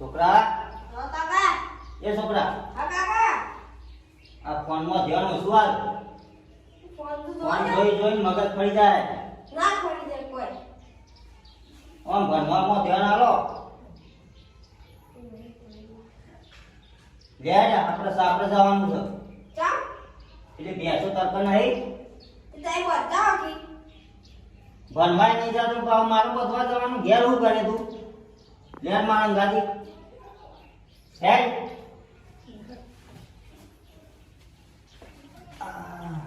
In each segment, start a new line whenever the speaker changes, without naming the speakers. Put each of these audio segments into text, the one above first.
છોકરા
તો કાકા
એ છોકરા
હા કાકા
આ ફોનમાં ધ્યાન ઓછું હાલ
ફોન તો
ફોન
જોઈ
જોઈને મગજ ફરી જાય
ના ખોલી દે કોઈ
આમ ભણવામાં ધ્યાન આલો લે આપણે સાપરે જવાનું છે
ચા
એટલે બેસો તરક નહીં
તે તાઈ બતાવ કે
ભણવાય નહીં જાતું તો મારું બધવા જવાનું ઘેર હું કરે તું લેર મારા ગાડી હે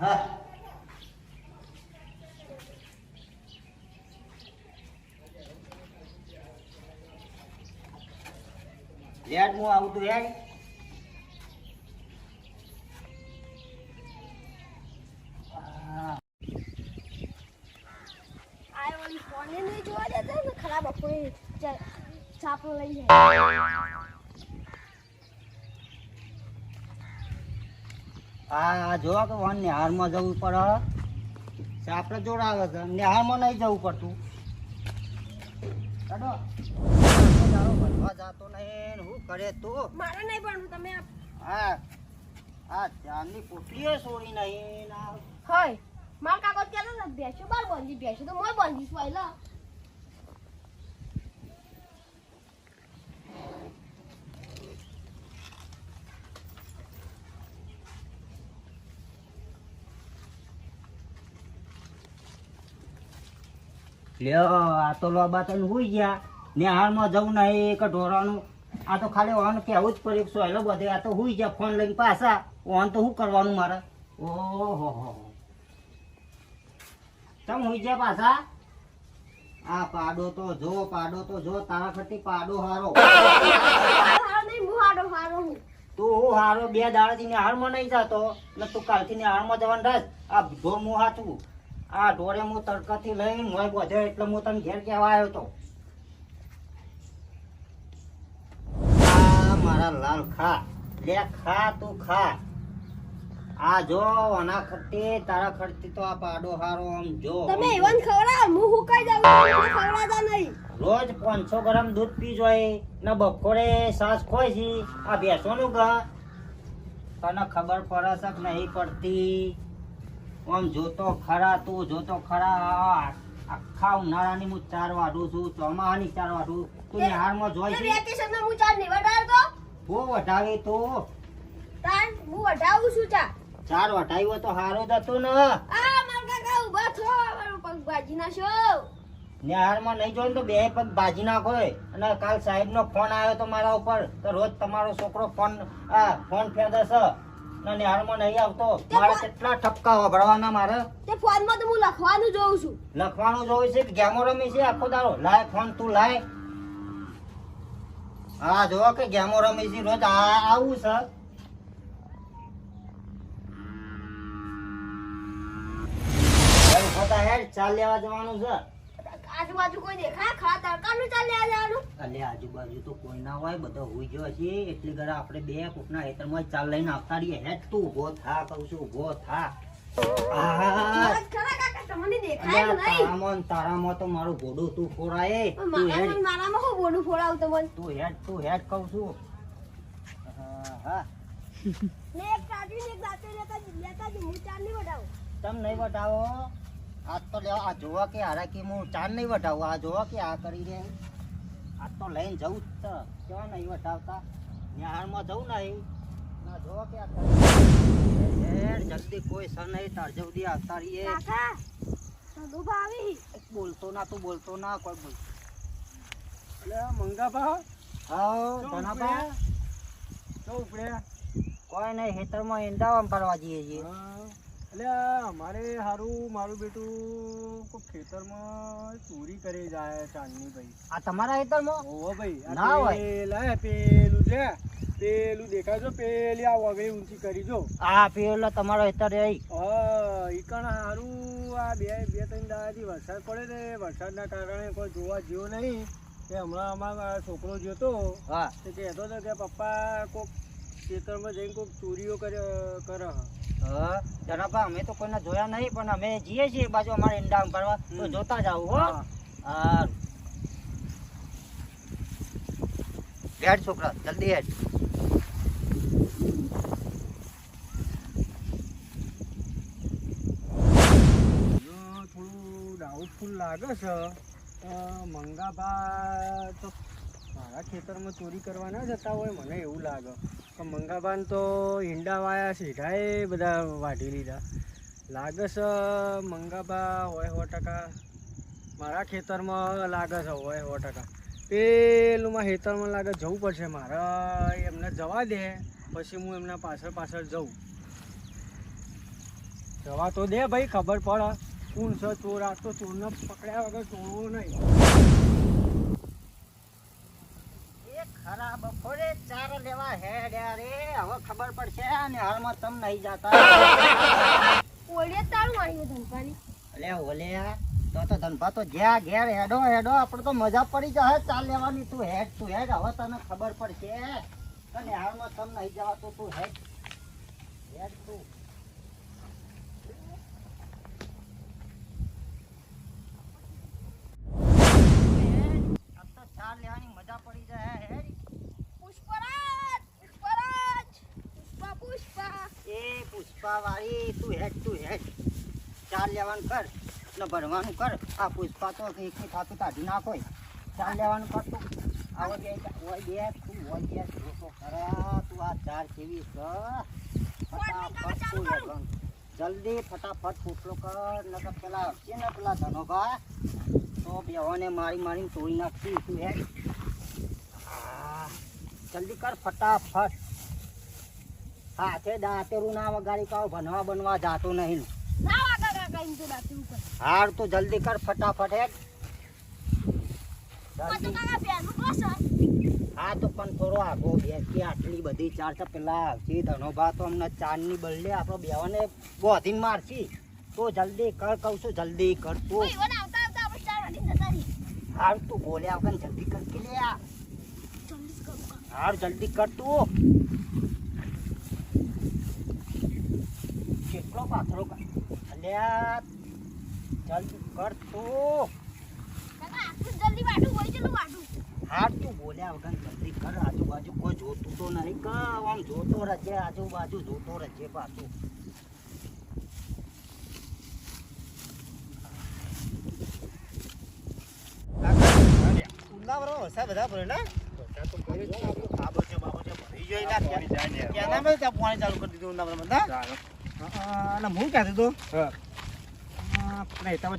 હા લેટ હું આવું તું યાર
આ ઓલી ફોન ને નહીં જોવા દેતા ને ખરાબ કોઈ છાપો લઈ જાય
આ જો કે વન નિહારમાં જવું પડે આપણે જોડાવે છે નિહારમાં નહીં જવું પડતું કાઢો ભણવા જાતો નહીં હું કરે તું
મારે નહીં ભણવું તમે
હા આ ચાંદની પોટલીઓ છોડી નહીં ના
હોય માર કાકો કેતા ને બેસો બાર બંધી બેસો તો મોય બંધીશ વાયલા
લ્યો આ તો લોબા તને હુઈ ગયા નિહાળમાં જવું નહીં એક ઢોરાનું આ તો ખાલી ઓન કેવું જ પડ્યું સોયલો બધે આ તો હુઈ ગયા ફોન લઈને પાછા ઓન તો શું કરવાનું મારે ઓહો હો ચમ હુઈ ગયા પાછા આ પાડો તો જો તારા ખટી પાડો હારો
હારો નહીં હું હારો હું
તું હું હારો બે દાડાથી નિહાળમાં નહીં જતો ને તું કાલથી નિહાળમાં જવાનું રાખ આ ઢોર હું હાચું આ ઢોરે હું તડકાથી લઈને મોય બધે એટલે હું તને ઘેર કહેવા આવ્યો તો આ મારા લાલ ખા લે ખા તું ખા આ જો આના ખર્ચે તારા ખર્ચે તો આ પાડો હારો આમ જો
તમે એવન ખવડાવ હું હુકાઈ જાઉં તમે ખવડાવતા નહીં
રોજ 500 ગ્રામ દૂધ પી જોય ને બપોરે સાસ ખોય છે આ ભેંસોનું ગા તને ખબર પડે છે કે નહીં પડતી આમ જોતો ખરા તું જોતો ખરા આખા ઉનાળાની હું 4 વાઢું છું ચોમાહાની 4 વાઢું તું નિહાળમાં જોઈ છે
વેકેશનમાં હું ચાર નહીં વટાડતો
હું વઢાવી તો
તાન હું વટાવું છું ચા
4 વઢાવ્યો તો હારો જ હતો ને
આ માર કાકા ઉભા થો મારો પગ બાજી નાખો
નિહાળમાં નહીં જોઈને તો બે પગ બાજી નાખો અને કાલ સાહેબનો ફોન આવ્યો તો મારા ઉપર તો રોજ તમારો છોકરો ફોન ફેદે છે ને નિહાળમાં નહીં આવતો મારે કેટલા ઠપકા વભળવાના મારે
તે ફોનમાં તો હું લખવાનું જોઉં છું
લખવાનું જોઈ છે કે ગેમો રમી છે આખો દાડો લાય ફોન તું લાય હા જો કે ગેમો રમી છે રોજ આવું છે ચાલ લેવા જવાનું છે
આજુબાજુ કોઈ દેખાય ખા તડકાનું ચાલ લેવા જવાનું
અલે આજુબાજુ તો કોઈ ના હોય બધા હોઈ ગયો છે એટલી ઘરે આપણે બે કોકના હેતરમાં ચાલ લઈને આવતા રહીએ હેઠ તું ઉભો થા કહું છું ઉભો થા
ખરા કાકા તમને દેખાય નહીં
તારામાં તો મારું ઘોડું તું ફોરાય તું હેડ
મારામાં હું બોડું ફોડાવું તમને
તું હેડ કહું છું હા
ને એક કાઢી ને એક દાંતે લેતા જ હું ચાર નહીં વટાવું
તમ નહીં વટાવો આજ તો લેવા આ જોવા કે હારા કે હું ચાર નહીં વટાવું આ જોવા કે આ કરી દે આજ તો લઈને જવું જ છે કેવા નહીં વટાવતા નિહાળમાં જવું નહીં ના જોવા કે આ જલ્દી કોઈ સર નહીં તાર જલ્દી આવતા રહીએ
કાકા ડૂબા આવી
બોલતો ના કોઈ બોલ
અલે મંગાભા
હા ધનાભા
તો ઉપડે
કોઈ નહીં ખેતરમાં ઈંડાવામ પડવા જઈએ છીએ
એટલે અમારે મારું બેટું કોઈ ખેતરમાં ચોરી કરી જાય ચાંદની ભાઈ
આ તમારા ખેતરમાં
ઓહો ભાઈ
ના હોય.
પેલું છે પેલું દેખાય છો પેલી આ વગડી ઊંચી કરી જો
આ પેલો તમારો ખેતર રહી
હા ઈકણ હારું આ બે 3 દાડાથી વરસાદ પડે ને વરસાદના કારણે કોઈ જોવા જેવો નહીં કે હમણાં અમારો છોકરો જોતો
હા
તે કહેતો હતો કે પપ્પા કોક ખેતરમાં જઈને કોક ચોરીઓ કરે
હા ધનાભા અમે તો કોઈને જોયા નહીં પણ અમે જઈએ છીએ બાજુ અમારે ઈંડા ભરવા તો જોતા જાવ હો
હા.
હા હેડ છોકરા જલ્દી હેડ.
થોડું ડાઉટફુલ લાગે છે. મંગાબા તો મારા ખેતરમાં ચોરી કરવા ના જતા હોય મને એવું લાગે. પણ મંગાબાને તો ઈંડા વાયા સીધાએ બધા વાઢી લીધા લાગે છે. મંગાબા હોય 100% મારા ખેતરમાં લાગે છે, હોય 100%. પેલુંમાં ખેતરમાં લાગે જવું પડશે મારે. એમને જવા દે પછી હું એમના પાછળ પાછળ જઉં. જવા તો દે ભાઈ, ખબર પડે કોણ છે ચોર. આ તો ચોરને પકડ્યા વગર ચોરવો નહીં.
એ ખરા બપોરે ચાર લેવા હેડ્યા રે, હવે ખબર પડશે ને હાલમાં તમ નહીં જાતા.
ઓળે તારું આવ્યું ધનપાની.
અલે ઓલ્યા તો ધનભા તો જ્યાં ઘેર હેડો હેડો, આપણે તો મજા પડી જાય ચાલ લેવાની. તું હેડ હવે તને ખબર પડશે અને હાલમાં તમ નહીં જવા તો તું હેડ તું. આમ તો ચાર લેવાની મજા પડી જાય. હેડ
પુષ્પરાજ પુષ્પરાજ પુષ્પા પુષ્પા.
એ પુષ્પા વાળી તું હેડ ચાર લેવાનું કર ને ભરવાનું કર. આ પુષ્પા તો એકની થાતું કાઢી નાખો. ચાર લેવાનું કર તું. આવો બે તું જોતો ખરા તું આ ચાર કેવી છે. ફટાફટ તું લેવાનું જલ્દી ફટાફટ ફૂટલો કર. નકર પેલા છે ને પેલા ધનોભા તો બેવાને મારીને તોડી નાખતી. તું હેડ જલ્દી કર ફટાફટ. હાથે દાંતેરું ના વગાડી કાવ બનવા જાતો નહીં.
ના વાગા કાકા ઇન તો દાતું કર.
હાર તો જલ્દી કર ફટાફટ હેડ.
તો કાકા બેનું કોસો.
હા તો પણ થોડો આગો બેસી. આટલી બધી ચાર તો પેલા આવશે ધનોભા તો અમને ચાંદની બદલે આપણો બેવાને બોધીને મારશી. તો જલ્દી કર કહું છું, જલ્દી કર તું.
ઓય વન આવતા આવતા આપણે ચાર વાડી જતા રહી.
હાર તું બોલ્યા વગર જલ્દી કર કે લે.
જલ્દી કર.
હાર જલ્દી કર તું. કેટલો પાથરો કર અલ્યા જલ્દી કર તું.
કાકા આટલું જલ્દી વાડું હોય ચલું વાડું.
હાર તું બોલ્યા વગર જલ્દી કર. આજુબાજુ કોઈ જોતું તો નહીં કે આમ જોતો રહેજે, આજુબાજુ જોતો રહેજે પાછું.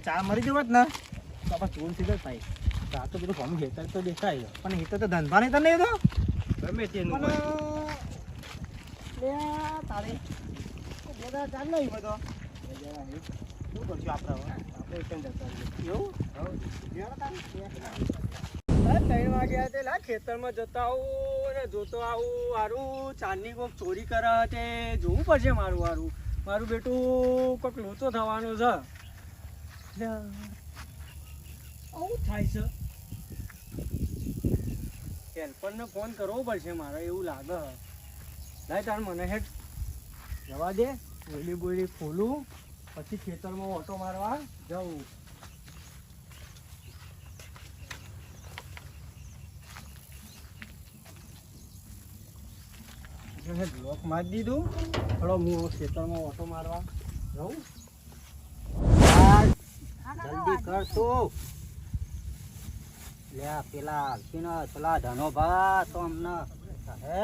ચા મરી જવો જ ને તો આપણે ચોર સીધા થાય. ચા તો પેલું ઘણું હેતર તો દેખાય પણ હેતર તો ધંધા નહીં તો નહીં તો ગમે તેનું તારે બધા ચાલ નહીં બધો શું કરશું આપણે એવું 3 વાગ્યા તે લા ખેતરમાં જતા આવું ને જોતો આવું. હારું ચાંદની કોઈક ચોરી કરે તે જોવું પડશે. મારું બેટું કોઈક લોચો થવાનો છે. આવું થાય છે. હેલ્પરને ફોન કરવો પડશે મારે એવું લાગે. લાય તાર મને હેઠ જવા દે. બોલી ખોલું પછી ખેતરમાં ઓટો મારવા જવું. બ્લોક મારી દીધું. થોડો હું ખેતરમાં ઓટો મારવા જવું.
જલ્દી કર તું. લે પેલા પેલા ધનોભા તો અમને હે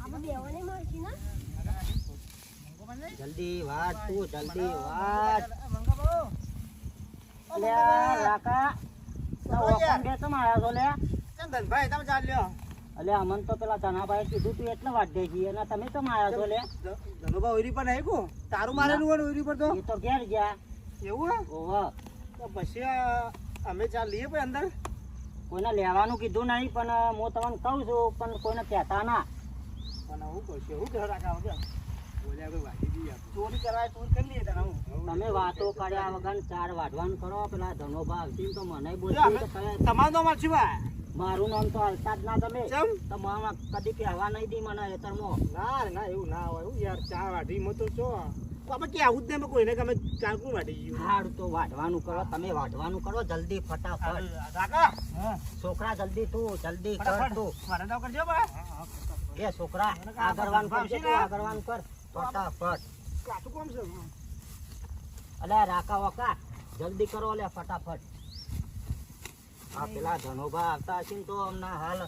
આપણે બેવાને મળશે ને.
જલ્દી વાત તું જલ્દી વાત. લે કાકા તો ઓપન બે તો માર્યા છો લે.
ધનભાઈ તમે ચાલ્યો.
અલે અમન તો પેલા ધનાભાઈ કીધું તું એટલે વાત દે છીએ અને તમે તો માર્યા છો લે.
ધનુભા ઓરી પર નહીં કો તારું મારેલું હોય ઓરી પર તો
એ તો ઘેર ગયા.
એવું હે
ઓહો
તો પછી અમે ચાલીએ પછી અંદર.
કોઈને લેવાનું કીધું નહીં પણ હું તમને કહું છું પણ કોઈને કહેતા ના.
પણ હું કરશે હું ઘર રાખા વગર બોલ્યા કોઈ વાગી દઈએ ચોરી કરવા ચોરી કરી લઈએ તારા હું.
તમે વાતો કર્યા વગર ચાર વાઢવાનું કરો. પેલા ધનોભા આવતી તો મને બોલતી તો કહે,
તમારું નામ છે ભાઈ.
મારું નામ તો હાલતા જ ના તમે.
ચમ
તો મામા કદી કહેવા નહીં દી મને હેતરમાં.
ના ના એવું ના હોય હું યાર ચા વાઢી મતો છો
આપણે કે આવું જ નહીં કોઈને કે અમે ચાલકું વાટી ગયું
હારું તો વાઢવાનું કરો, તમે વાઢવાનું કરો જલ્દી ફટાફટ.
કાકા
છોકરા જલ્દી તું જલ્દી કર
ફટાફટ
તું.
મારે તો કરજો બા
એ છોકરા આગળવાનું કરજે તું, આગળવાનું કર ફટાફટ.
કાચું કોમ છે
અલે રાકા વકા જલ્દી કરો લે ફટાફટ. આ પેલા ધનોભા આવતા હશે ને તો હમણાં હાલ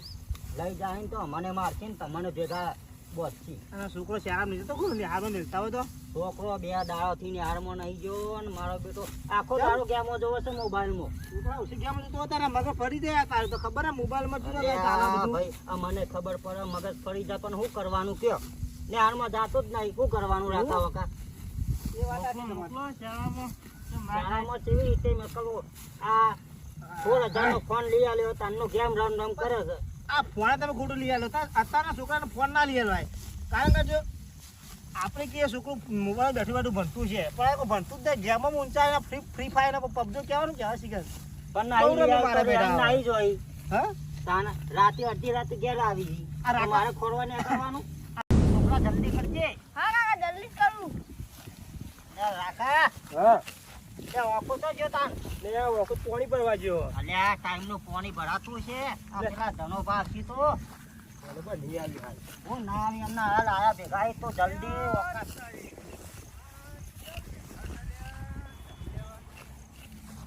લઈ જાય ને તો મને મારશે ને તમને ભેગા બોધથી.
અને છોકરો શાળા મિલતો તો કોણ હારો મિલતા હોય તો
છોકરો 2 દાડાથી નિહાળમાં નહીં ગયો ને મારો બેટો આખો દાડો ગેમો જોવે છે મોબાઈલમાં.
છોકરા ઉસી ગેમ તો તારા મગજ ફરી જાય તારે તો ખબર હે મોબાઈલમાં શું
અરે
ચાલે
આ
બધું
ભાઈ આ મને ખબર પડે મગજ ફરી જાય પણ શું કરવાનું કયો નિહાળમાં જાતો જ નહીં, શું કરવાનું રાકા વકા.
એ વાત આખી તમારી.
શાળામાં કેવી રીતે મોકલવો? આ 16,000 નો ફોન લઈ આવ્યો તારનો ગેમ રમ કરે છે.
આ ફોન તમે ખોટું લઈ આલો અત્યારના છોકરાને ફોન ના લઈ આલવાય કારણ કે જો આપણે કે છોકરું મોબાઈલ બેઠું બેઠું ભણતું છે પણ એ ભણતું જ નહીં ગેમમાં ઊંચા ફ્રી ફાયર ને પબજી કહેવાનું કે હા શીખે
પણ નાઈ
બહુ રમે
રહ્યા
મારા
કરે,
બેટા.
નાઈ જોઈ
હા
તાના રાતે અડધી રાતે ઘેર આવી ગઈ.
આ રાકા-
તો મારે ખોરવા નહીં કરવાનું. છોકરા જલ્દી કરજે.
હા કાકા જલ્દી કરું.
એ રાકા
હા
એ ઓકો તો જો તાન.
ને આ વખત પાણી ભરવા જેવો
અલ્યા ટાઈમ નું પાણી ભરાતું છે. આ પેલા ધનો ભાગી તો
બરોબર નહીં આવી હાલ
હું ના આવી એમના હાલ આયા ભેગા એ તો જલ્દી ઓકા.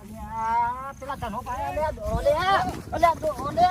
અલ્યા પેલા ધનો ભાઈ અલ્યા દો લે અલ્યા દો લે